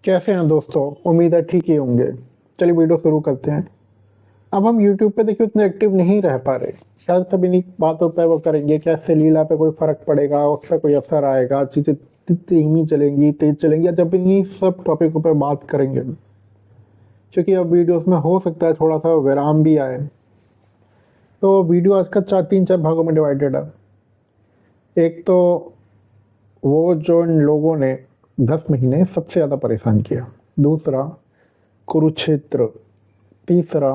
कैसे हैं दोस्तों? उम्मीद है ठीक ही होंगे। चलिए वीडियो शुरू करते हैं। अब हम यूट्यूब पे देखिए उतने एक्टिव नहीं रह पा रहे। शायद सब इन्हीं बातों पे वो करेंगे, कैसे लीला पे कोई फर्क पड़ेगा, उस पर कोई असर आएगा, चीज़ें धीमी चलेंगी, तेज चलेंगी, या जब इन्हीं सब टॉपिकों पे बात करेंगे। क्योंकि अब वीडियोस में हो सकता है थोड़ा सा विराम भी आए, तो वीडियो आज का तीन चार भागों में डिवाइडेड है। एक तो वो जो इन लोगों ने 10 महीने सबसे ज़्यादा परेशान किया, दूसरा कुरुक्षेत्र, तीसरा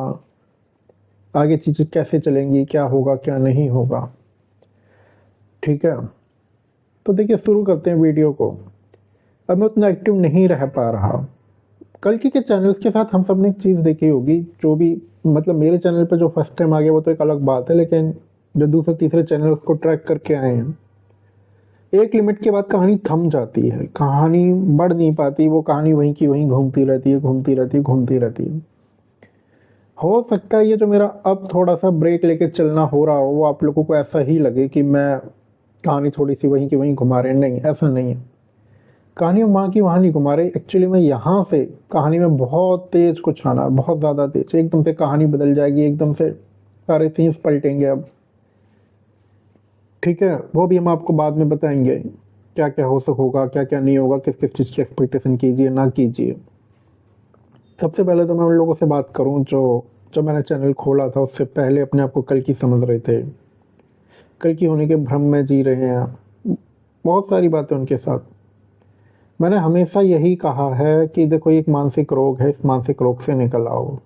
आगे चीज़ें कैसे चलेंगी, क्या होगा क्या नहीं होगा। ठीक है, तो देखिए शुरू करते हैं वीडियो को। अब मैं उतना एक्टिव नहीं रह पा रहा। कल के चैनल्स के साथ हम सब ने एक चीज़ देखी होगी, जो भी मतलब मेरे चैनल पर जो फर्स्ट टाइम आ गया वो तो एक अलग बात है, लेकिन जो दूसरे तीसरे चैनल उसको ट्रैक करके आए हैं, एक लिमिट के बाद कहानी थम जाती है, कहानी बढ़ नहीं पाती, वो कहानी वहीं की वहीं घूमती रहती है, घूमती रहती है, घूमती रहती है। हो सकता है ये जो मेरा अब थोड़ा सा ब्रेक लेके चलना हो रहा हो वो आप लोगों को ऐसा ही लगे कि मैं कहानी थोड़ी सी वहीं की वहीं घुमा रहे हैं। नहीं, ऐसा नहीं है। कहानी वहाँ की वहाँ नहीं घुमा रहे। एक्चुअली मैं यहाँ से कहानी में बहुत तेज कुछ आना, बहुत ज़्यादा तेज, एकदम से कहानी बदल जाएगी, एकदम से सारे सीन्स पलटेंगे अब। ठीक है, वो भी हम आपको बाद में बताएंगे क्या क्या होगा, क्या क्या नहीं होगा, किस किस चीज़ की एक्सपेक्टेशन कीजिए ना कीजिए। सबसे पहले तो मैं उन लोगों से बात करूं जो जब मैंने चैनल खोला था उससे पहले अपने आप को कल की समझ रहे थे, कल की होने के भ्रम में जी रहे हैं। बहुत सारी बातें उनके साथ। मैंने हमेशा यही कहा है कि देखो एक मानसिक रोग है, इस मानसिक रोग से निकल आओ।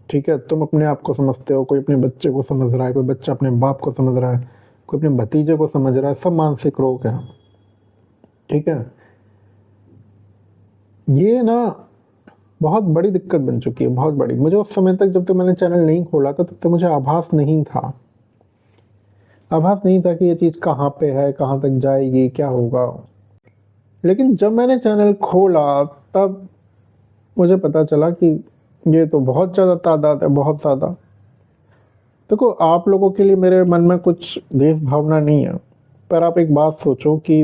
ठीक है, तुम अपने आप को समझते हो, कोई अपने बच्चे को समझ रहा है, कोई बच्चा अपने बाप को समझ रहा है, कोई अपने भतीजे को समझ रहा है, सब मानसिक रोग है। ठीक है, ये ना बहुत बड़ी दिक्कत बन चुकी है, बहुत बड़ी। मुझे उस समय तक, जब तक मैंने चैनल नहीं खोला था, तब तक मुझे आभास नहीं था, आभास नहीं था कि ये चीज़ कहाँ पे है, कहाँ तक जाएगी, क्या होगा। लेकिन जब मैंने चैनल खोला तब मुझे पता चला कि ये तो बहुत ज़्यादा तादाद है, बहुत ज़्यादा। देखो आप लोगों के लिए मेरे मन में कुछ देश भावना नहीं है, पर आप एक बात सोचो कि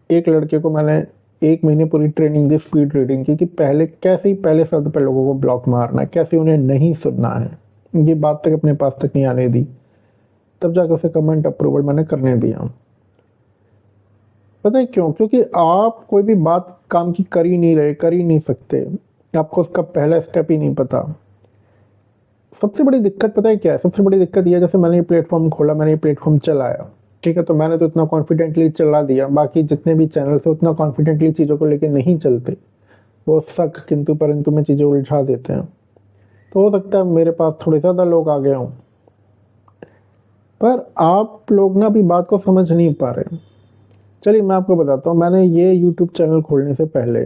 एक लड़के को मैंने 1 महीने पूरी ट्रेनिंग दी स्पीड रीडिंग की, कि पहले कैसे ही पहले शब्द पे लोगों को ब्लॉक मारना है, कैसे उन्हें नहीं सुनना है, ये बात तक अपने पास तक नहीं आने दी। तब जाकर उसे कमेंट अप्रूवल मैंने करने दिया। पता है क्यों? क्योंकि आप कोई भी बात काम की कर ही नहीं रहे, कर ही नहीं सकते, आपको उसका पहला स्टेप ही नहीं पता। सबसे बड़ी दिक्कत पता है क्या है? सबसे बड़ी दिक्कत यह, जैसे मैंने ये प्लेटफॉर्म खोला, मैंने ये प्लेटफॉर्म चलाया, ठीक है, तो मैंने तो इतना कॉन्फिडेंटली चला दिया, बाकी जितने भी चैनल से उतना कॉन्फिडेंटली चीज़ों को लेके नहीं चलते, वो शक किंतु परंतु में चीज़ें उलझा देते हैं। तो हो सकता है मेरे पास थोड़े ज़्यादा लोग आ गए हों, पर आप लोग ना अभी बात को समझ नहीं पा रहे। चलिए मैं आपको बताता हूँ, मैंने ये यूट्यूब चैनल खोलने से पहले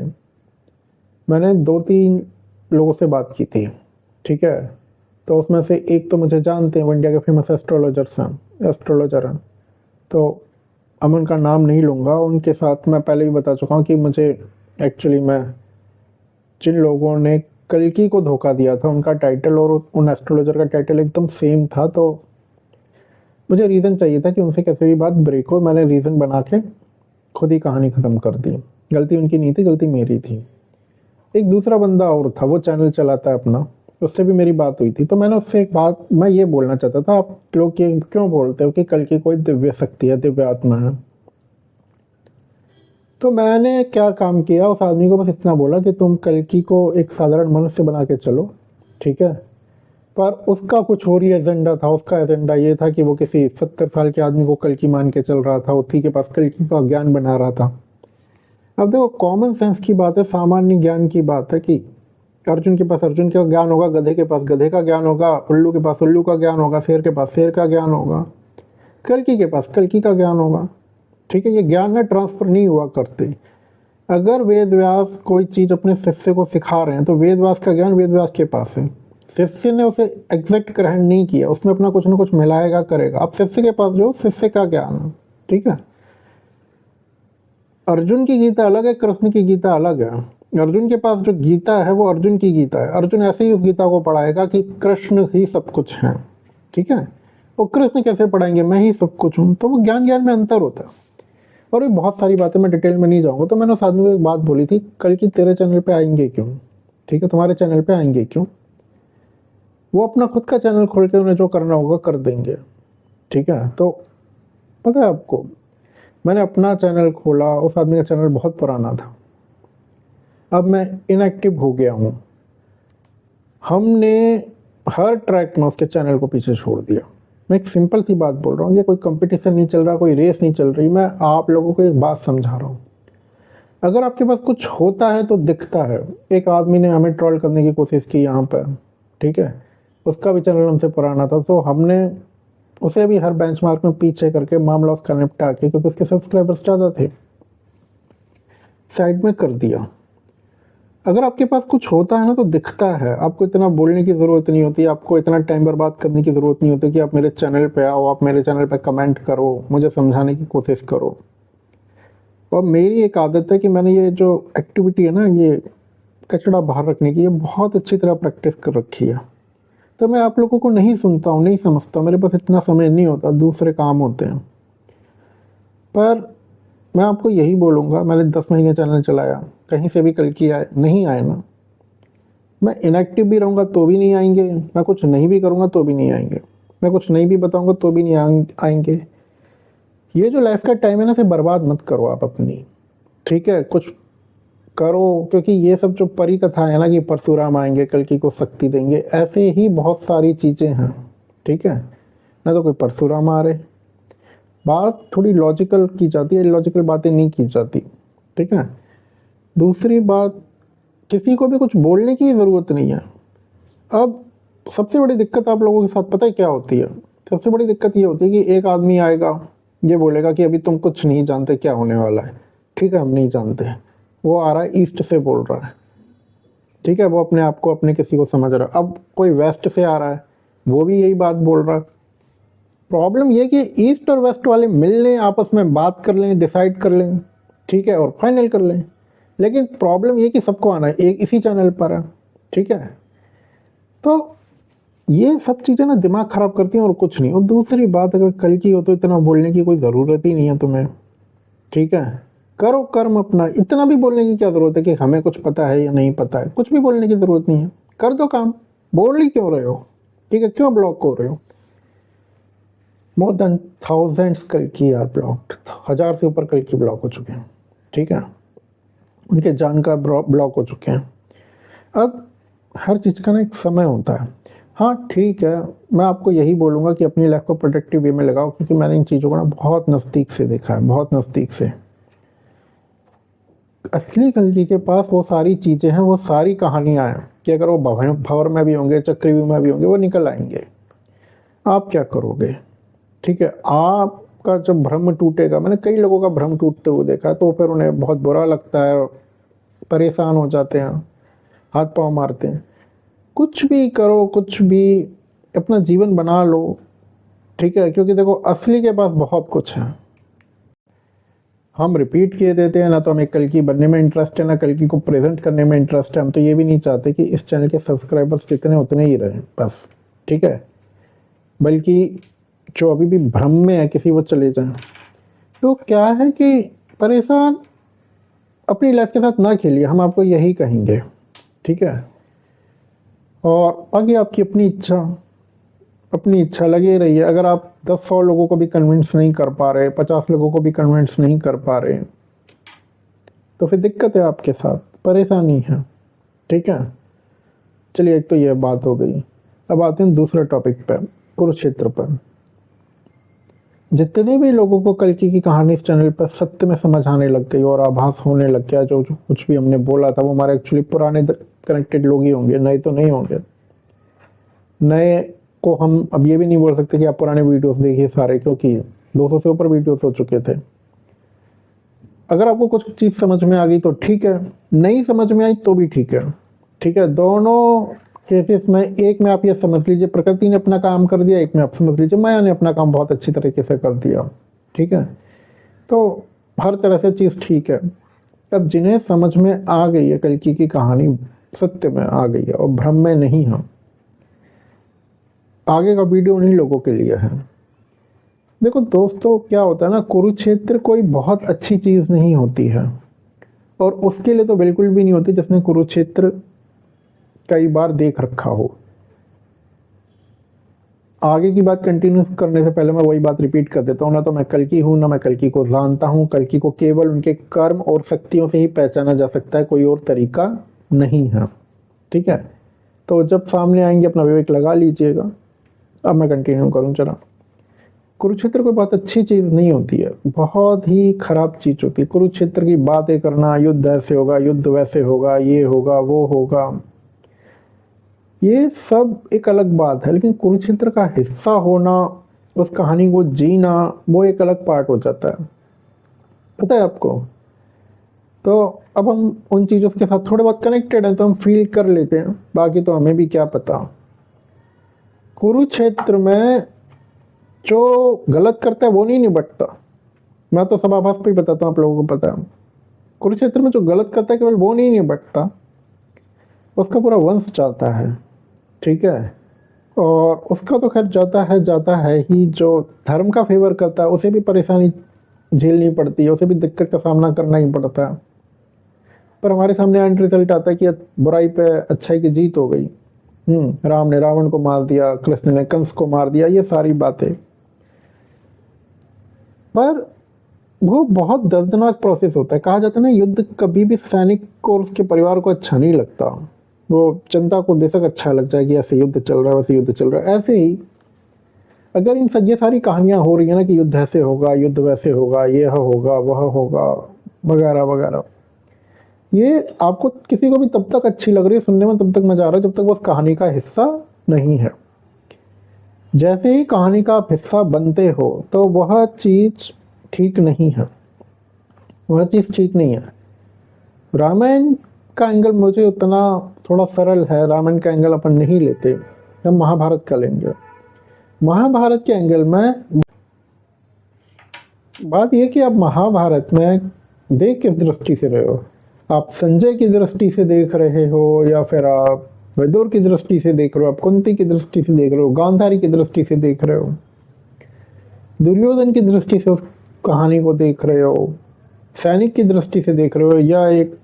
मैंने 2-3 लोगों से बात की थी। ठीक है, तो उसमें से एक तो मुझे जानते हैं, वो इंडिया के फेमस एस्ट्रोलॉजर हैं, तो अब उनका नाम नहीं लूँगा। उनके साथ मैं पहले भी बता चुका हूँ कि मुझे एक्चुअली मैं जिन लोगों ने कल्कि को धोखा दिया था, उनका टाइटल और उन एस्ट्रोलॉजर का टाइटल एकदम सेम था, तो मुझे रीज़न चाहिए था कि उनसे कैसे भी बात ब्रेक हो। मैंने रीज़न बना के खुद ही कहानी ख़त्म कर दी। गलती उनकी नहीं थी, गलती मेरी थी। एक दूसरा बंदा और था, वो चैनल चलाता है अपना, उससे भी मेरी बात हुई थी, तो मैंने उससे एक बात मैं ये बोलना चाहता था, आप लोग ये क्यों बोलते हो कि कल्कि कोई दिव्य शक्ति है, दिव्य आत्मा है। तो मैंने क्या काम किया, उस आदमी को बस इतना बोला कि तुम कल्कि को एक साधारण मनुष्य बना के चलो, ठीक है, पर उसका कुछ और ही एजेंडा था। उसका एजेंडा ये था कि वो किसी 70 साल के आदमी को कल्कि मान के चल रहा था, उसी के पास कल्कि का ज्ञान बना रहा था। अब देखो कॉमन सेंस की बात है, सामान्य ज्ञान की बात है कि अर्जुन के पास अर्जुन का ज्ञान होगा, गधे के पास गधे का ज्ञान होगा, उल्लू के पास उल्लू का ज्ञान होगा, शेर के पास शेर का ज्ञान होगा, कल्कि के पास कल्कि का ज्ञान होगा। ठीक है, ये ज्ञान ना ट्रांसफर नहीं हुआ करते। अगर वेद व्यास कोई चीज़ अपने शिष्य को सिखा रहे हैं तो वेद व्यास का ज्ञान वेद व्यास के पास है, शिष्य ने उसे एग्जैक्ट ग्रहण नहीं किया, उसमें अपना कुछ ना कुछ मिलाएगा, करेगा। अब शिष्य के पास जो शिष्य का ज्ञान है, ठीक है, अर्जुन की गीता अलग है, कृष्ण की गीता अलग है। अर्जुन के पास जो गीता है वो अर्जुन की गीता है, अर्जुन ऐसे ही उस गीता को पढ़ाएगा कि कृष्ण ही सब कुछ है। ठीक है, वो कृष्ण कैसे पढ़ाएंगे, मैं ही सब कुछ हूँ, तो वो ज्ञान ज्ञान में अंतर होता है। और भी बहुत सारी बातें, मैं डिटेल में नहीं जाऊँगा। तो मैंने उस आदमी को एक बात बोली थी, कल की तेरे चैनल पे आएँगे क्यों? ठीक है, तुम्हारे चैनल पे आएँगे क्यों? वो अपना खुद का चैनल खोल के उन्हें जो करना होगा कर देंगे, ठीक है? तो पता है आपको, मैंने अपना चैनल खोला, उस आदमी का चैनल बहुत पुराना था। अब मैं इनएक्टिव हो गया हूँ। हमने हर ट्रैक में उसके चैनल को पीछे छोड़ दिया। मैं एक सिंपल सी बात बोल रहा हूँ, ये कोई कंपटीशन नहीं चल रहा, कोई रेस नहीं चल रही, मैं आप लोगों को एक बात समझा रहा हूँ। अगर आपके पास कुछ होता है तो दिखता है। एक आदमी ने हमें ट्रोल करने की कोशिश की यहाँ पर, ठीक है, उसका भी चैनल हमसे पुराना था, तो हमने उसे भी हर बेंचमार्क में पीछे करके मामला उसका निपटा के, क्योंकि उसके सब्सक्राइबर्स ज़्यादा थे, साइड में कर दिया। अगर आपके पास कुछ होता है ना तो दिखता है, आपको इतना बोलने की ज़रूरत नहीं होती, आपको इतना टाइम बर्बाद करने की ज़रूरत नहीं होती कि आप मेरे चैनल पे आओ, आप मेरे चैनल पे कमेंट करो, मुझे समझाने की कोशिश करो। और मेरी एक आदत है कि मैंने ये जो एक्टिविटी है ना, ये कचरा बाहर रखने की, ये बहुत अच्छी तरह प्रैक्टिस कर रखी है। तो मैं आप लोगों को नहीं सुनता हूँ, नहीं समझता, मेरे पास इतना समय नहीं होता, दूसरे काम होते हैं। पर मैं आपको यही बोलूँगा, मैंने 10 महीने चैनल चलाया, कहीं से भी कल की आए नहीं आए ना, मैं इनएक्टिव भी रहूँगा तो भी नहीं आएंगे, मैं कुछ नहीं भी करूँगा तो भी नहीं आएंगे, मैं कुछ नहीं भी बताऊँगा तो भी नहीं आएंगे। ये जो लाइफ का टाइम है ना, इसे बर्बाद मत करो आप अपनी, ठीक है? कुछ करो, क्योंकि ये सब जो परी कथा है ना कि परशुराम आएंगे कल की को शक्ति देंगे, ऐसे ही बहुत सारी चीज़ें हैं, ठीक है? ना तो कोई परशुराम आ रहे, बात थोड़ी लॉजिकल की जाती है, लॉजिकल बातें नहीं की जाती, ठीक है? दूसरी बात, किसी को भी कुछ बोलने की ज़रूरत नहीं है। अब सबसे बड़ी दिक्कत आप लोगों के साथ पता है क्या होती है? सबसे बड़ी दिक्कत ये होती है कि एक आदमी आएगा, ये बोलेगा कि अभी तुम कुछ नहीं जानते क्या होने वाला है, ठीक है, हम नहीं जानते। वो आ रहा है ईस्ट से बोल रहा है, ठीक है, वो अपने आप को अपने किसी को समझ रहा है। अब कोई वेस्ट से आ रहा है, वो भी यही बात बोल रहा है। प्रॉब्लम ये कि ईस्ट और वेस्ट वाले मिल लें, आपस में बात कर लें, डिसाइड कर लें, ठीक है, और फाइनल कर लें। लेकिन प्रॉब्लम ये कि सबको आना है, एक इसी चैनल पर है, ठीक है? तो ये सब चीज़ें ना दिमाग ख़राब करती हैं और कुछ नहीं। और दूसरी बात, अगर कल की हो तो इतना बोलने की कोई ज़रूरत ही नहीं है तुम्हें, ठीक है? करो कर्म अपना, इतना भी बोलने की क्या ज़रूरत है कि हमें कुछ पता है या नहीं पता है? कुछ भी बोलने की ज़रूरत नहीं है, कर दो काम। बोल ही क्यों रहे हो, ठीक है? क्यों ब्लॉक हो रहे हो? मोर देन थाउजेंड्स कल की आर ब्लॉक्ड, 1000 से ऊपर कल की ब्लॉक हो चुके हैं, ठीक है? उनके जान का ब्लॉक हो चुके हैं। अब हर चीज़ का ना एक समय होता है। हाँ ठीक है, मैं आपको यही बोलूँगा कि अपनी लाइफ को प्रोडक्टिव वे में लगाओ, क्योंकि मैंने इन चीज़ों को ना बहुत नज़दीक से देखा है, बहुत नज़दीक से। असली कलजी के पास वो सारी चीज़ें हैं, वो सारी कहानियाँ हैं कि अगर वो भंवर में भी होंगे, चक्रव्यूह में भी होंगे, वो निकल आएंगे। आप क्या करोगे, ठीक है? आपका जब भ्रम टूटेगा, मैंने कई लोगों का भ्रम टूटते हुए देखा, तो फिर उन्हें बहुत बुरा लगता है, परेशान हो जाते हैं, हाथ पांव मारते हैं। कुछ भी करो, कुछ भी अपना जीवन बना लो, ठीक है? क्योंकि देखो, असली के पास बहुत कुछ है, हम रिपीट किए देते हैं ना, तो हमें कल की बनने में इंटरेस्ट है, ना कल की को प्रेजेंट करने में इंटरेस्ट है। हम तो ये भी नहीं चाहते कि इस चैनल के सब्सक्राइबर्स जितने उतने ही रहें बस, ठीक है? बल्कि जो अभी भी भ्रम में है किसी, वो चले जाएं। तो क्या है कि परेशान अपनी लाइफ के साथ ना खेलिए, हम आपको यही कहेंगे, ठीक है? और आगे आपकी अपनी इच्छा लगे रहिए। अगर आप 10-100 लोगों को भी कन्विंस नहीं कर पा रहे, 50 लोगों को भी कन्विंस नहीं कर पा रहे, तो फिर दिक्कत है आपके साथ, परेशानी है, ठीक है? चलिए, एक तो ये बात हो गई। अब आते हैं दूसरे टॉपिक पर, कुरुक्षेत्र पर। जितने भी लोगों को कल्कि की कहानी इस चैनल पर सत्य में समझ आने लग गई और आभास होने लग गया, जो कुछ भी हमने बोला था वो हमारे एक्चुअली पुराने कनेक्टेड लोग ही होंगे, नए तो नहीं होंगे। नए को हम अब ये भी नहीं बोल सकते कि आप पुराने वीडियोस देखिए सारे, क्योंकि 200 से ऊपर वीडियोस हो चुके थे। अगर आपको कुछ चीज़ समझ में आ गई तो ठीक है, नहीं समझ में आई तो भी ठीक है, ठीक है? दोनों केसेस में, एक में आप ये समझ लीजिए प्रकृति ने अपना काम कर दिया, एक में आप समझ लीजिए माया ने अपना काम बहुत अच्छी तरीके से कर दिया, ठीक है? तो हर तरह से चीज़ ठीक है। अब जिन्हें समझ में आ गई है कल्कि की कहानी, सत्य में आ गई है और भ्रम में नहीं है, आगे का वीडियो उन्हीं लोगों के लिए है। देखो दोस्तों, क्या होता है ना, कुरुक्षेत्र कोई बहुत अच्छी चीज़ नहीं होती है, और उसके लिए तो बिल्कुल भी नहीं होती जिसने कुरुक्षेत्र कई बार देख रखा हो। आगे की बात कंटिन्यू करने से पहले मैं वही बात रिपीट कर देता हूँ, ना तो मैं कल्कि हूँ, ना मैं कल्कि को जानता हूँ। कल्कि को केवल उनके कर्म और शक्तियों से ही पहचाना जा सकता है, कोई और तरीका नहीं है। ठीक है, तो जब सामने आएंगे अपना विवेक लगा लीजिएगा। अब मैं कंटिन्यू करूँ चला। कुरुक्षेत्र कोई बहुत अच्छी चीज़ नहीं होती है, बहुत ही खराब चीज़ होती है। कुरुक्षेत्र की बातें करना, युद्ध ऐसे होगा, युद्ध वैसे होगा, ये होगा, वो होगा, ये सब एक अलग बात है, लेकिन कुरुक्षेत्र का हिस्सा होना, उस कहानी को जीना, वो एक अलग पार्ट हो जाता है, पता है आपको। तो अब हम उन चीज़ों के साथ थोड़े बहुत कनेक्टेड हैं तो हम फील कर लेते हैं, बाकी तो हमें भी क्या पता। कुरुक्षेत्र में जो गलत करता है वो नहीं निपटता। मैं तो सभाभास पे ही बताता हूँ, आप लोगों को पता है। कुरुक्षेत्र में जो गलत करता है केवल वो नहीं निपटता, उसका पूरा वंश जाता है। ठीक है, और उसका तो खैर जाता है ही। जो धर्म का फेवर करता है उसे भी परेशानी झेलनी पड़ती है, उसे भी दिक्कत का सामना करना ही पड़ता है। पर हमारे सामने एंड रिजल्ट आता है कि बुराई पे अच्छाई की जीत हो गई। राम ने रावण को मार दिया, कृष्ण ने कंस को मार दिया, ये सारी बातें। पर वो बहुत दर्दनाक प्रोसेस होता है। कहा जाता है ना, युद्ध कभी भी सैनिक को और उसके परिवार को अच्छा नहीं लगता। वो जनता को बेशक अच्छा लग जाए कि ऐसे युद्ध चल रहा है, वैसे युद्ध चल रहा है। ऐसे ही अगर ये सारी कहानियां हो रही है ना कि युद्ध ऐसे होगा, युद्ध वैसे होगा, ये होगा, वह होगा, वगैरह वगैरह, ये आपको किसी को भी तब तक अच्छी लग रही है सुनने में, तब तक मजा आ रहा है जब तक वो उस कहानी का हिस्सा नहीं है। जैसे ही कहानी का आप हिस्सा बनते हो तो वह चीज ठीक नहीं है, वह चीज ठीक नहीं है। रामायण का एंगल मुझे उतना थोड़ा सरल है, रामायण का एंगल अपन नहीं लेते, हम महाभारत का लेंगे। महाभारत के एंगल में बात यह कि आप महाभारत में देख किस दृष्टि से रहे हो। आप संजय की दृष्टि से देख रहे हो, या फिर आप विदुर की दृष्टि से देख रहे हो, आप कुंती की दृष्टि से देख रहे हो, गांधारी की दृष्टि से देख रहे हो, दुर्योधन की दृष्टि से उस कहानी को देख रहे हो, सैनिक की दृष्टि से देख रहे हो, या एक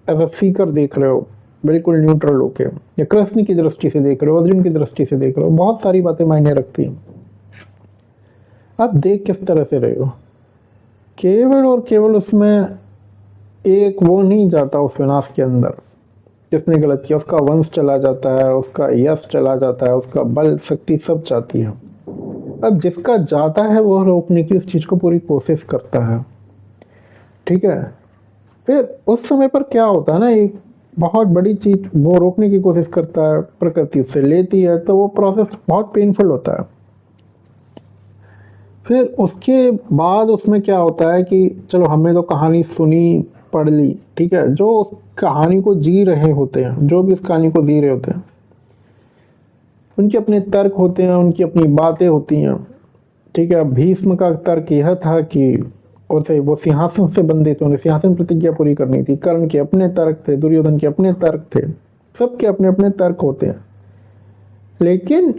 एज अ सीकर देख रहे हो बिल्कुल न्यूट्रल होके, या कृष्ण की दृष्टि से देख रहे हो, अर्जुन की दृष्टि से देख रहे हो, बहुत सारी बातें मायने रखती हैं। आप देख किस तरह से रहे हो। केवल और केवल उसमें एक वो नहीं जाता उस विनाश के अंदर, जिसने गलत किया उसका वंश चला जाता है, उसका यश चला जाता है, उसका बल शक्ति सब जाती है। अब जिसका जाता है वो रोकने की उस चीज को पूरी कोशिश करता है। ठीक है, फिर उस समय पर क्या होता है ना, एक बहुत बड़ी चीज वो रोकने की कोशिश करता है, प्रकृति उससे लेती है, तो वो प्रोसेस बहुत पेनफुल होता है। फिर उसके बाद उसमें क्या होता है कि चलो हमने तो कहानी सुनी, पढ़ ली, ठीक है, जो उस कहानी को जी रहे होते हैं, जो भी उस कहानी को जी रहे होते हैं, उनके अपने तर्क होते हैं, उनकी अपनी बातें होती हैं। ठीक है, भीष्म का तर्क यह था कि उसे वो सिंहासन से बंधे थे, उन्हें सिंहासन प्रतिज्ञा पूरी करनी थी। कर्ण के अपने तर्क थे, दुर्योधन के अपने तर्क थे, सबके अपने अपने तर्क होते हैं। लेकिन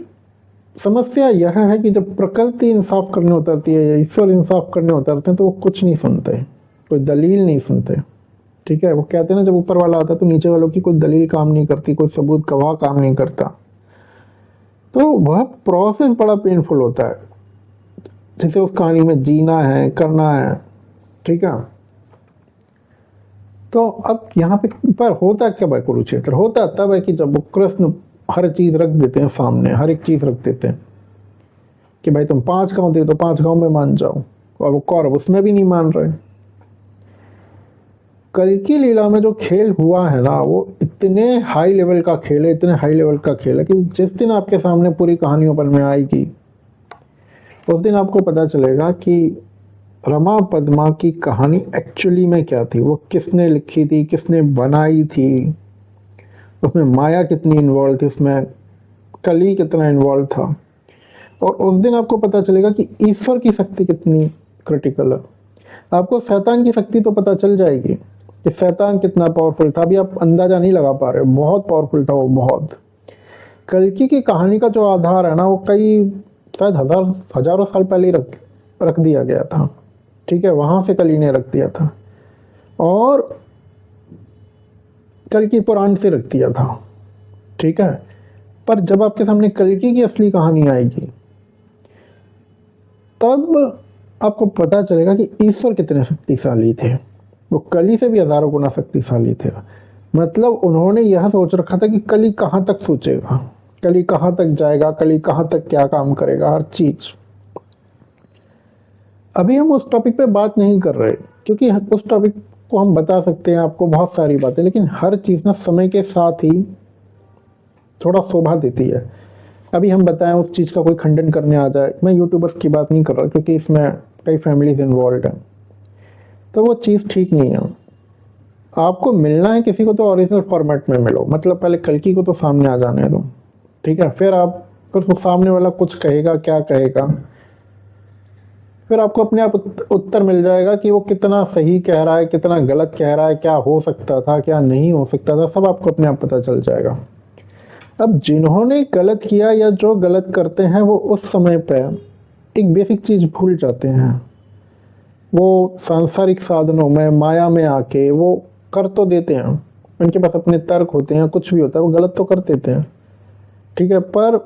समस्या यह है कि जब प्रकृति इंसाफ करने उतरती है या ईश्वर इंसाफ करने उतरते हैं तो वो कुछ नहीं सुनते, कोई दलील नहीं सुनते। ठीक है, वो कहते हैं ना, जब ऊपर वाला आता है तो नीचे वालों की कोई दलील काम नहीं करती, कोई सबूत गवाह काम नहीं करता। तो वह प्रोसेस बड़ा पेनफुल होता है, जिसे उस कहानी में जीना है, करना है। ठीक है, तो अब यहाँ पे पर होता क्या भाई, कुरुक्षेत्र होता तब है कि जब वो कृष्ण हर चीज रख देते हैं सामने, हर एक चीज रख देते हैं कि भाई तुम 5 गांव दे दो, 5 गांव में मान जाओ, और वो कौरव उसमें भी नहीं मान रहे। कल की लीला में जो खेल हुआ है ना, वो इतने हाई लेवल का खेल है, इतने हाई लेवल का खेल है कि जिस दिन आपके सामने पूरी कहानी ओपन में आएगी उस दिन आपको पता चलेगा कि रमा पद्मा की कहानी एक्चुअली में क्या थी, वो किसने लिखी थी, किसने बनाई थी, उसमें माया कितनी इन्वॉल्व थी, उसमें कली कितना इन्वॉल्व था। और उस दिन आपको पता चलेगा कि ईश्वर की शक्ति कितनी क्रिटिकल है। आपको शैतान की शक्ति तो पता चल जाएगी कि शैतान कितना पावरफुल था, अभी आप अंदाजा नहीं लगा पा रहे, बहुत पावरफुल था वो, बहुत। कल्कि की कहानी का जो आधार है ना, वो कई शायद हजारों साल पहले ही रख दिया गया था, ठीक है, वहाँ से कली ने रख दिया था और कल्कि पुराण से रख दिया था, ठीक है। पर जब आपके सामने कल्कि की असली कहानी आएगी तब आपको पता चलेगा कि ईश्वर कितने शक्तिशाली थे। वो कली से भी हजारों गुना शक्तिशाली थे। मतलब उन्होंने यह सोच रखा था कि कली कहाँ तक सोचेगा, कली कहाँ तक जाएगा, कली कहाँ तक क्या काम करेगा, हर चीज। अभी हम उस टॉपिक पे बात नहीं कर रहे क्योंकि उस टॉपिक को हम बता सकते हैं आपको बहुत सारी बातें, लेकिन हर चीज़ ना समय के साथ ही थोड़ा शोभा देती है। अभी हम बताएं उस चीज़ का कोई खंडन करने आ जाए, मैं यूट्यूबर्स की बात नहीं कर रहा क्योंकि इसमें कई फैमिलीज इन्वॉल्व हैं, तो वो चीज़ ठीक नहीं है। आपको मिलना है किसी को तो ओरिजिनल फॉर्मेट में मिलो, मतलब पहले कल्कि को तो सामने आ जाने दो, ठीक है, फिर वो सामने वाला कुछ कहेगा, क्या कहेगा, फिर आपको अपने आप उत्तर मिल जाएगा कि वो कितना सही कह रहा है, कितना गलत कह रहा है, क्या हो सकता था, क्या नहीं हो सकता था, सब आपको अपने आप पता चल जाएगा। अब जिन्होंने गलत किया या जो गलत करते हैं वो उस समय पे एक बेसिक चीज़ भूल जाते हैं। वो सांसारिक साधनों में, माया में आके वो कर तो देते हैं, उनके पास अपने तर्क होते हैं, कुछ भी होता है, वो गलत तो कर देते हैं, ठीक है, पर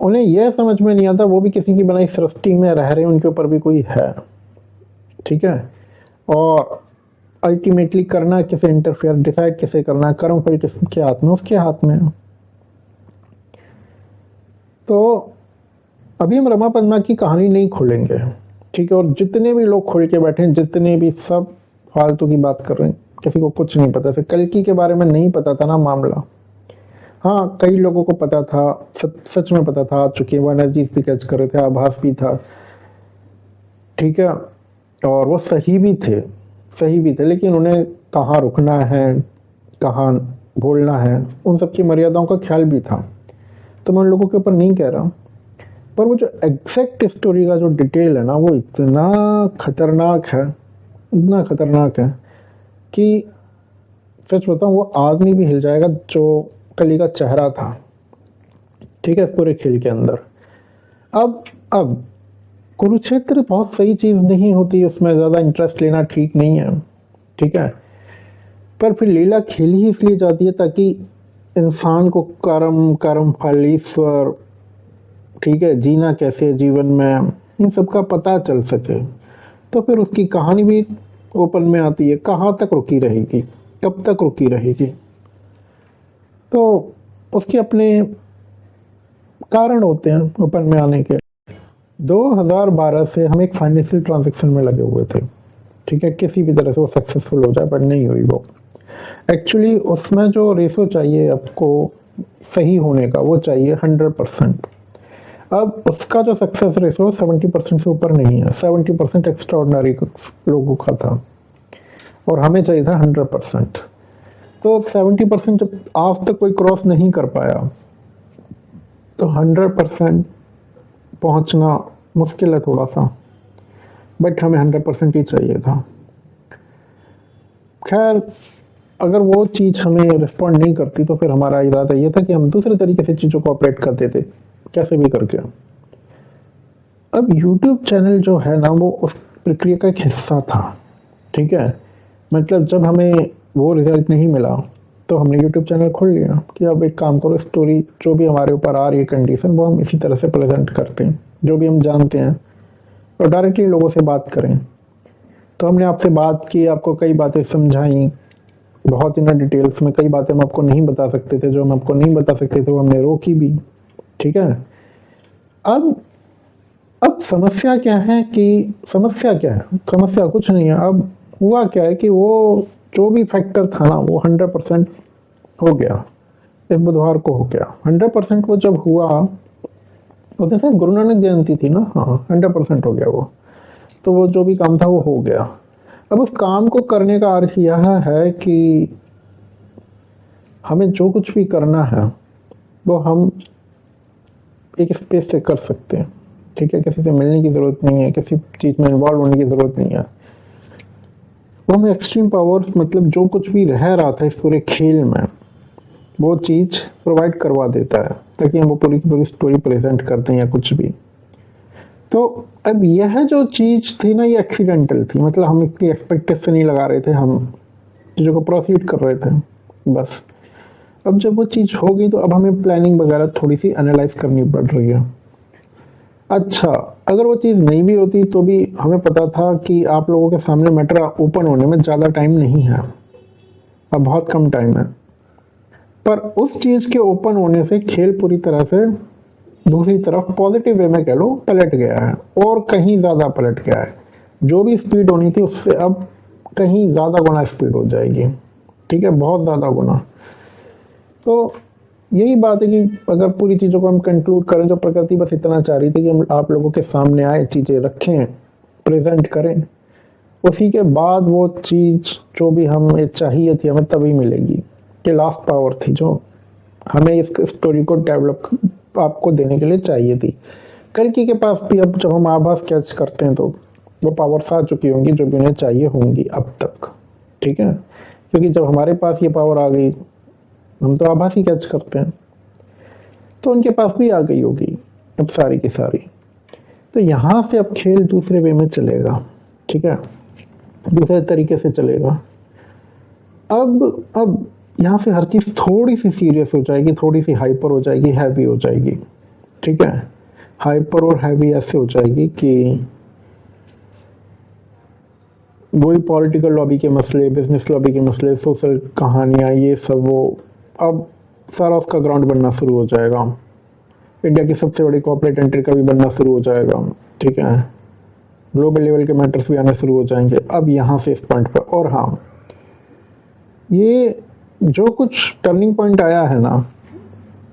उन्हें यह समझ में नहीं आता वो भी किसी की बनाई सृष्टि में रह रहे हैं, उनके ऊपर भी कोई है, ठीक है। और अल्टीमेटली करना किसे, इंटरफेयर डिसाइड किसे करना है, कर्म फल किसके हाथ में, उसके हाथ में है। तो अभी हम रमा पद्मा की कहानी नहीं खोलेंगे, ठीक है, और जितने भी लोग खोल के बैठे हैं, जितने भी, सब फालतू की बात कर रहे हैं, किसी को कुछ नहीं पता। फिर कल्कि के बारे में नहीं पता था ना मामला, हाँ कई लोगों को पता था, सच में पता था, चूंकि वो एनर्जी भी कैच कर रहे थे, आभास भी था, ठीक है, और वो सही भी थे, सही भी थे, लेकिन उन्हें कहाँ रुकना है, कहाँ बोलना है, उन सब की मर्यादाओं का ख्याल भी था। तो मैं उन लोगों के ऊपर नहीं कह रहा, पर वो जो एग्जैक्ट स्टोरी का जो डिटेल है ना, वो इतना खतरनाक है, इतना खतरनाक है कि सच बताऊँ वो आदमी भी हिल जाएगा जो कली का चेहरा था, ठीक है, इस पूरे खेल के अंदर। अब कुरुक्षेत्र बहुत सही चीज़ नहीं होती, उसमें ज़्यादा इंटरेस्ट लेना ठीक नहीं है, ठीक है, पर फिर लीला खेली ही इसलिए जाती है ताकि इंसान को कर्म फल, ईश्वर, ठीक है, जीना कैसे जीवन में, इन सब का पता चल सके। तो फिर उसकी कहानी भी ओपन में आती है, कहाँ तक रुकी रहेगी, कब तक रुकी रहेगी, तो उसके अपने कारण होते हैं ओपन में आने के। 2012 से हम एक फाइनेंशियल ट्रांजैक्शन में लगे हुए थे, ठीक है, किसी भी तरह से वो सक्सेसफुल हो जाए, पर नहीं हुई वो। एक्चुअली उसमें जो रेशो चाहिए आपको सही होने का, वो चाहिए 100%। अब उसका जो सक्सेस रेशो 70% से ऊपर नहीं है, 70% एक्स्ट्रा ऑर्डिनरी लोगों का था और हमें चाहिए था 100%। तो 70% जब आज तक कोई क्रॉस नहीं कर पाया तो 100% पहुंचना मुश्किल है थोड़ा सा, बट हमें 100% ही चाहिए था। खैर अगर वो चीज़ हमें रिस्पॉन्ड नहीं करती तो फिर हमारा इरादा ये था कि हम दूसरे तरीके से चीज़ों को ऑपरेट करते थे, कैसे भी करके। अब YouTube चैनल जो है ना, वो उस प्रक्रिया का एक हिस्सा था, ठीक है, मतलब जब हमें वो रिजल्ट नहीं मिला तो हमने YouTube चैनल खोल लिया कि अब एक काम करो, स्टोरी जो भी हमारे ऊपर आ रही है कंडीशन, वो हम इसी तरह से प्रेजेंट करते हैं, जो भी हम जानते हैं, और डायरेक्टली लोगों से बात करें। तो हमने आपसे बात की, आपको कई बातें समझाई, बहुत इन डिटेल्स में, कई बातें हम आपको नहीं बता सकते थे, जो हम आपको नहीं बता सकते थे वो हमने रोकी भी, ठीक है। अब समस्या क्या है समस्या कुछ नहीं है। अब हुआ क्या है कि वो जो भी फैक्टर था ना, वो 100% हो गया, इस बुधवार को हो गया 100%। वो जब हुआ, उस दिन से गुरु नानक जयंती थी ना, हाँ 100% हो गया वो, तो वो जो भी काम था वो हो गया। अब उस काम को करने का अर्थ यह है कि हमें जो कुछ भी करना है वो हम एक स्पेस से कर सकते हैं, ठीक है, किसी से मिलने की ज़रूरत नहीं है, किसी चीज़ में इन्वॉल्व होने की ज़रूरत नहीं है। वो हमें एक्सट्रीम पावर, मतलब जो कुछ भी रह रहा था इस पूरे खेल में, वो चीज़ प्रोवाइड करवा देता है ताकि हम वो पूरी की पूरी स्टोरी प्रेजेंट करते हैं या कुछ भी। तो अब यह जो चीज़ थी ना, ये एक्सीडेंटल थी, मतलब हम इतनी एक्सपेक्टेशन नहीं लगा रहे थे, हम चीज़ों को प्रोसीड कर रहे थे बस। अब जब वो चीज़ हो गई तो अब हमें प्लानिंग वगैरह थोड़ी सी एनालाइज करनी पड़ रही है। अच्छा, अगर वो चीज़ नहीं भी होती तो भी हमें पता था कि आप लोगों के सामने मैटर ओपन होने में ज़्यादा टाइम नहीं है, अब बहुत कम टाइम है। पर उस चीज़ के ओपन होने से खेल पूरी तरह से दूसरी तरफ पॉजिटिव वे में कह लो पलट गया है, और कहीं ज़्यादा पलट गया है। जो भी स्पीड होनी थी उससे अब कहीं ज़्यादा गुना स्पीड हो जाएगी, ठीक है, बहुत ज़्यादा गुना। तो यही बात है कि अगर पूरी चीज़ों को हम कंक्लूड करें, जो प्रकृति बस इतना चाह रही थी कि हम आप लोगों के सामने आए, चीज़ें रखें, प्रेजेंट करें, उसी के बाद वो चीज़ जो भी हमें चाहिए थी हमें तभी मिलेगी। ये लास्ट पावर थी जो हमें इस स्टोरी को डेवलप आपको देने के लिए चाहिए थी। कल्कि के पास भी अब जब हम आभास कैच करते हैं तो वो पावर्स आ चुकी होंगी जो भी उन्हें चाहिए होंगी अब तक, ठीक है, क्योंकि जब हमारे पास ये पावर आ गई, हम तो आभास ही कैच करते हैं, तो उनके पास भी आ गई होगी अब सारी की सारी। तो यहाँ से अब खेल दूसरे वे में चलेगा, ठीक है, दूसरे तरीके से चलेगा। अब यहाँ से हर चीज़ थोड़ी सी सीरियस हो जाएगी, थोड़ी सी हाइपर हो जाएगी, हैवी हो जाएगी, ठीक है। हाइपर और हैवी ऐसे हो जाएगी कि वही पॉलिटिकल लॉबी के मसले, बिजनेस लॉबी के मसले, सोशल कहानियाँ, ये सब वो अब सारा उसका ग्राउंड बनना शुरू हो जाएगा। इंडिया की सबसे बड़ी कॉर्पोरेट एंट्री का भी बनना शुरू हो जाएगा, ठीक है। ग्लोबल लेवल के मैटर्स भी आने शुरू हो जाएंगे अब यहाँ से इस पॉइंट पर। और हाँ, ये जो कुछ टर्निंग पॉइंट आया है ना,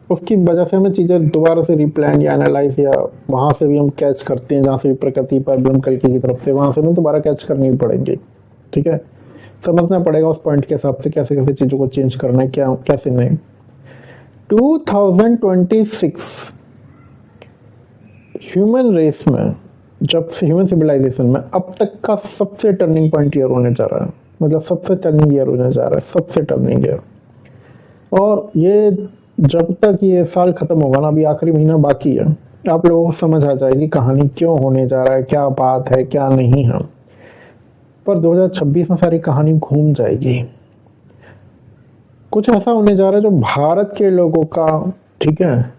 उसकी वजह से हमें चीज़ें दोबारा से रिप्लान या एनालाइज, या वहाँ से भी हम कैच करते हैं जहाँ से भी प्रकृति पर भी हम कल्कि की तरफ से, वहाँ से हमें दोबारा कैच करनी पड़ेंगी, ठीक है। समझना पड़ेगा उस पॉइंट के हिसाब से कैसे कैसे चीज़ों को चेंज करना है, क्या कैसे नहीं। 2026 ह्यूमन रेस में, जब से ह्यूमन सिविलाइजेशन में अब तक का सबसे टर्निंग पॉइंट ईयर होने जा रहा है, मतलब सबसे टर्निंग ईयर होने जा रहा है, सबसे टर्निंग ईयर। और ये जब तक ये साल खत्म होगा ना, अभी आखिरी महीना बाकी है, आप लोगों को समझ आ जाएगी कहानी क्यों होने जा रहा है, क्या बात है क्या नहीं है। पर 2026 में सारी कहानी घूम जाएगी। कुछ ऐसा होने जा रहा है जो भारत के लोगों का, ठीक है,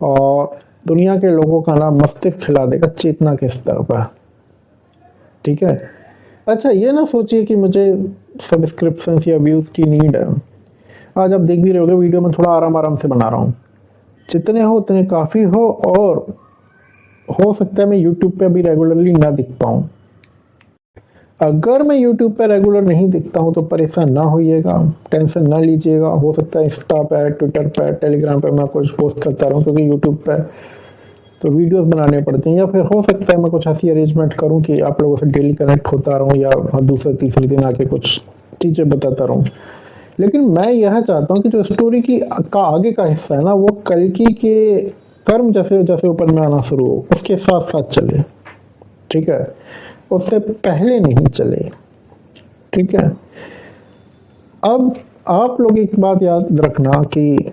और दुनिया के लोगों का ना मस्तिष्क खिला देगा चेतना के स्तर पर, ठीक है। अच्छा, ये ना सोचिए कि मुझे सब्सक्रिप्शन या व्यूज़ की नीड है। आज आप देख भी रहे होगे वीडियो में थोड़ा आराम आराम से बना रहा हूँ, जितने हो उतने काफ़ी हो। और हो सकता है मैं यूट्यूब पे भी रेगुलरली ना दिख पाऊँ। अगर मैं यूट्यूब पे रेगुलर नहीं दिखता हूँ तो परेशान ना होइएगा, टेंशन ना लीजिएगा। हो सकता है इंस्टा पे, ट्विटर पे, टेलीग्राम पे मैं कुछ पोस्ट करता रहूँ, क्योंकि यूट्यूब पे तो वीडियोस बनाने पड़ते हैं। या फिर हो सकता है मैं कुछ ऐसी अरेंजमेंट करूँ कि आप लोगों से डेली कनेक्ट होता रहूँ, या दूसरे तीसरे दिन आके कुछ चीज़ें बताता रहूँ। लेकिन मैं यह चाहता हूँ कि जो स्टोरी की का आगे का हिस्सा है ना, वो कल्कि के कर्म जैसे जैसे ऊपर में आना शुरू हो उसके साथ साथ चले, ठीक है, उससे पहले नहीं चले, ठीक है। अब आप लोग एक बात याद रखना कि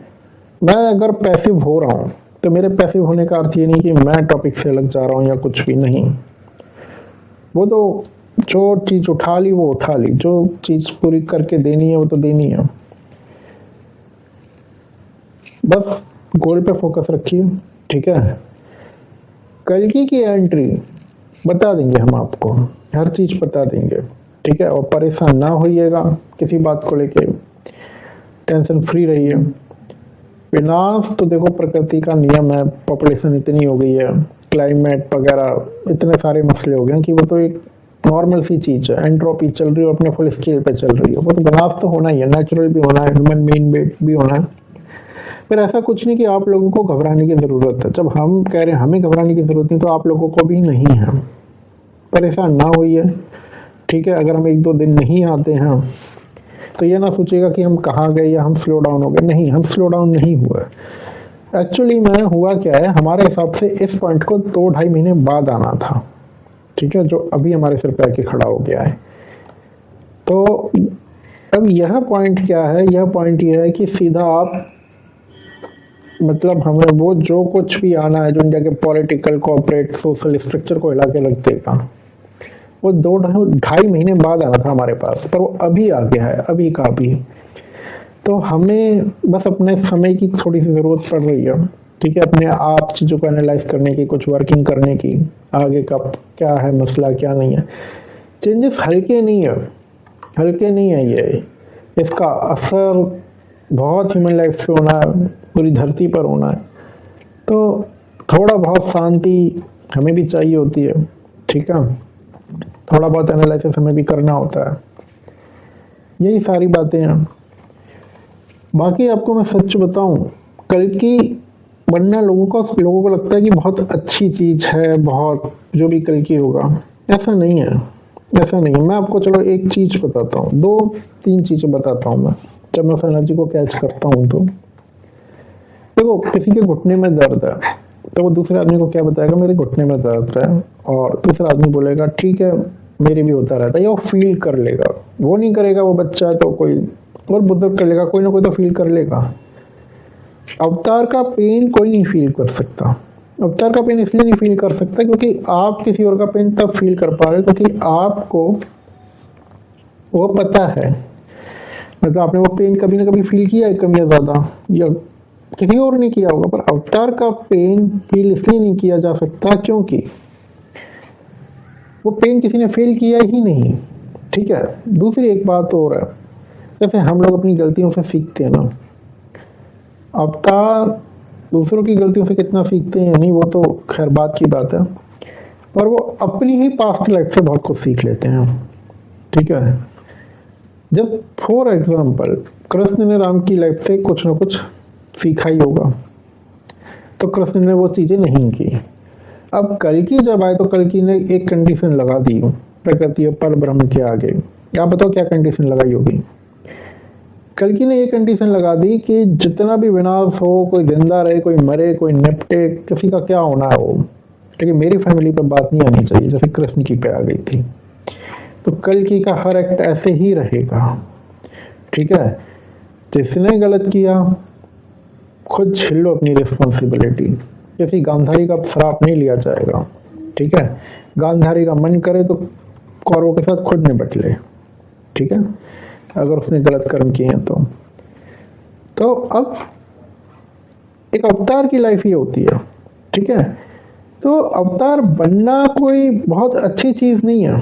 मैं अगर पैसिव हो रहा हूँ तो मेरे पैसिव होने का अर्थ ये नहीं कि मैं टॉपिक से अलग जा रहा हूँ या कुछ भी नहीं। वो तो जो चीज़ उठा ली वो उठा ली, जो चीज़ पूरी करके देनी है वो तो देनी है। बस गोल पे फोकस रखिए, ठीक है। कल्कि की एंट्री बता देंगे हम आपको, हर चीज़ बता देंगे, ठीक है। और परेशान ना होइएगा किसी बात को लेके, टेंशन फ्री रहिए। विनाश तो देखो प्रकृति का नियम है, पॉपुलेशन इतनी हो गई है, क्लाइमेट वगैरह इतने सारे मसले हो गए कि वो तो एक नॉर्मल सी चीज़ है। एंट्रोपी चल रही है, अपने फुल स्केल पे चल रही है, वो तो विनाश तो होना ही है, नेचुरल भी होना है, ह्यूमन मेड भी होना है। फिर ऐसा कुछ नहीं कि आप लोगों को घबराने की ज़रूरत है। जब हम कह रहे हैं हमें घबराने की ज़रूरत नहीं, तो आप लोगों को भी नहीं है। परेशान ना होइए, ठीक है। अगर हम 1-2 दिन नहीं आते हैं तो ये ना सोचिएगा कि हम कहाँ गए या हम स्लो डाउन हो गए। नहीं, हम स्लो डाउन नहीं हुआ। एक्चुअली मैं हुआ क्या है, हमारे हिसाब से इस पॉइंट को 2-2.5 महीने बाद आना था, ठीक है, जो अभी हमारे सिर पे आके खड़ा हो गया है। तो अब यह पॉइंट क्या है, यह पॉइंट यह है कि सीधा आप मतलब हमें वो जो कुछ भी आना है जो इंडिया के पॉलिटिकल कॉर्पोरेट सोशल स्ट्रक्चर को हिला के रख देगा, वो 2-2.5 महीने बाद आना था हमारे पास, पर वो अभी आ गया है, अभी का अभी। तो हमें बस अपने समय की थोड़ी सी ज़रूरत पड़ रही है, ठीक है, अपने आप चीज़ों को एनालाइज करने की, कुछ वर्किंग करने की, आगे का क्या है मसला क्या नहीं है। चेंजेस हल्के नहीं है, हल्के नहीं है ये, इसका असर बहुत ह्यूमन लाइफ पे होना है, पूरी धरती पर होना है। तो थोड़ा बहुत शांति हमें भी चाहिए होती है, ठीक है, थोड़ा बहुत एनालिसिस हमें भी करना होता है, यही सारी बातें हैं। बाकी आपको मैं सच बताऊं, कल की बनना लोगों को लगता है कि बहुत अच्छी चीज़ है, बहुत जो भी कल की होगा, ऐसा नहीं है, ऐसा नहीं है। मैं आपको चलो एक चीज़ बताता हूँ, 2-3 चीज़ें बताता हूँ मैं, जब मैं उस एनर्जी को कैच करता हूँ। तो देखो, किसी के घुटने में दर्द है तो वो दूसरे आदमी को क्या बताएगा, मेरे घुटने में दर्द है, और दूसरा आदमी बोलेगा ठीक है मेरे भी होता रहता है, या वो फील कर लेगा, वो नहीं करेगा, वो बच्चा है तो कोई और बुजुर्ग कर लेगा, कोई ना कोई तो फील कर लेगा। अवतार का पेन कोई नहीं फील कर सकता। अवतार का पेन इसलिए नहीं फील कर सकता क्योंकि आप किसी और का पेन तब फील कर पा रहे हो क्योंकि आपको वो पता है, मतलब आपने वो पेन कभी ना कभी फील किया है, कम या ज़्यादा, या किसी और ने किया होगा। पर अवतार का पेन फील इसलिए नहीं किया जा सकता क्योंकि वो पेन किसी ने फील किया ही नहीं, ठीक है। दूसरी एक बात और है, जैसे हम लोग अपनी गलतियों से सीखते हैं ना, अवतार दूसरों की गलतियों से कितना सीखते हैं नहीं, वो तो खैर बात की बात है, पर वो अपनी ही पास्ट लाइफ से बहुत कुछ सीख लेते हैं, ठीक है। जब फॉर एग्जाम्पल कृष्ण ने राम की लाइफ से कुछ ना कुछ सीखा ही होगा, तो कृष्ण ने वो चीज़ें नहीं की। अब कल्कि जब आए तो कल्कि ने एक कंडीशन लगा दी प्रकृति और पर ब्रह्म के आगे। आप बताओ क्या कंडीशन लगाई होगी? कल्कि ने ये कंडीशन लगा दी कि जितना भी विनाश हो, कोई जिंदा रहे, कोई मरे, कोई निपटे, किसी का क्या होना है हो, लेकिन मेरी फैमिली पे बात नहीं आनी चाहिए, जैसे कृष्ण की पे आ गई थी। तो कल्कि का हर एक्ट ऐसे ही रहेगा, ठीक है। जिसने गलत किया खुद झेल लो अपनी रिस्पॉन्सिबिलिटी, किसी गांधारी का श्राप नहीं लिया जाएगा, ठीक है। गांधारी का मन करे तो कौरवों के साथ खुद निपट ले, ठीक है, अगर उसने गलत कर्म किए हैं तो अब एक अवतार की लाइफ ये होती है, ठीक है। तो अवतार बनना कोई बहुत अच्छी चीज़ नहीं है।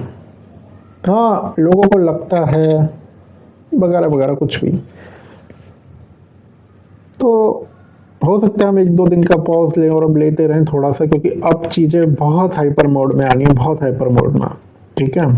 हाँ, लोगों को लगता है वगैरह वगैरह कुछ भी, तो हो सकता है हम 1-2 दिन का पॉज लें और अब लेते रहें थोड़ा सा, क्योंकि अब चीज़ें बहुत हाइपर मोड में आनी है, बहुत हाइपर मोड में, ठीक है।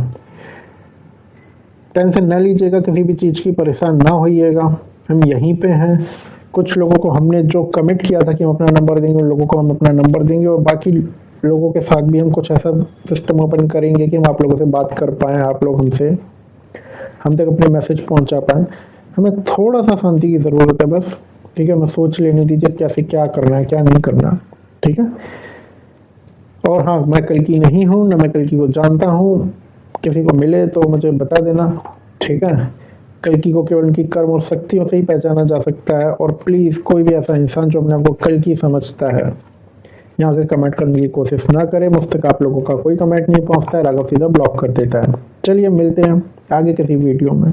टेंशन न लीजिएगा, किसी भी चीज़ की परेशान ना होइएगा, हम यहीं पे हैं। कुछ लोगों को हमने जो कमिट किया था कि हम अपना नंबर देंगे, उन लोगों को हम अपना नंबर देंगे, और बाकी लोगों के साथ भी हम कुछ ऐसा सिस्टम ओपन करेंगे कि हम आप लोगों से बात कर पाएँ, आप लोग हम तक अपने मैसेज पहुंचा पाएँ। हमें थोड़ा सा शांति की ज़रूरत है बस, ठीक है। मैं सोच लेने दीजिए कैसे क्या करना है क्या नहीं करना, ठीक है। और हाँ, मैं कल्कि नहीं हूँ, ना मैं कल्कि को जानता हूँ, किसी को मिले तो मुझे बता देना, ठीक है। कल्कि को केवल उनकी कर्म और शक्तियों से ही पहचाना जा सकता है। और प्लीज़ कोई भी ऐसा इंसान जो अपने आप को कल्कि समझता है, यहाँ से कमेंट करने की कोशिश ना करे। मुझ तक आप लोगों का कोई कमेंट नहीं पहुँचता है, राघव सीधा ब्लॉक कर देता है। चलिए मिलते हैं आगे किसी वीडियो में।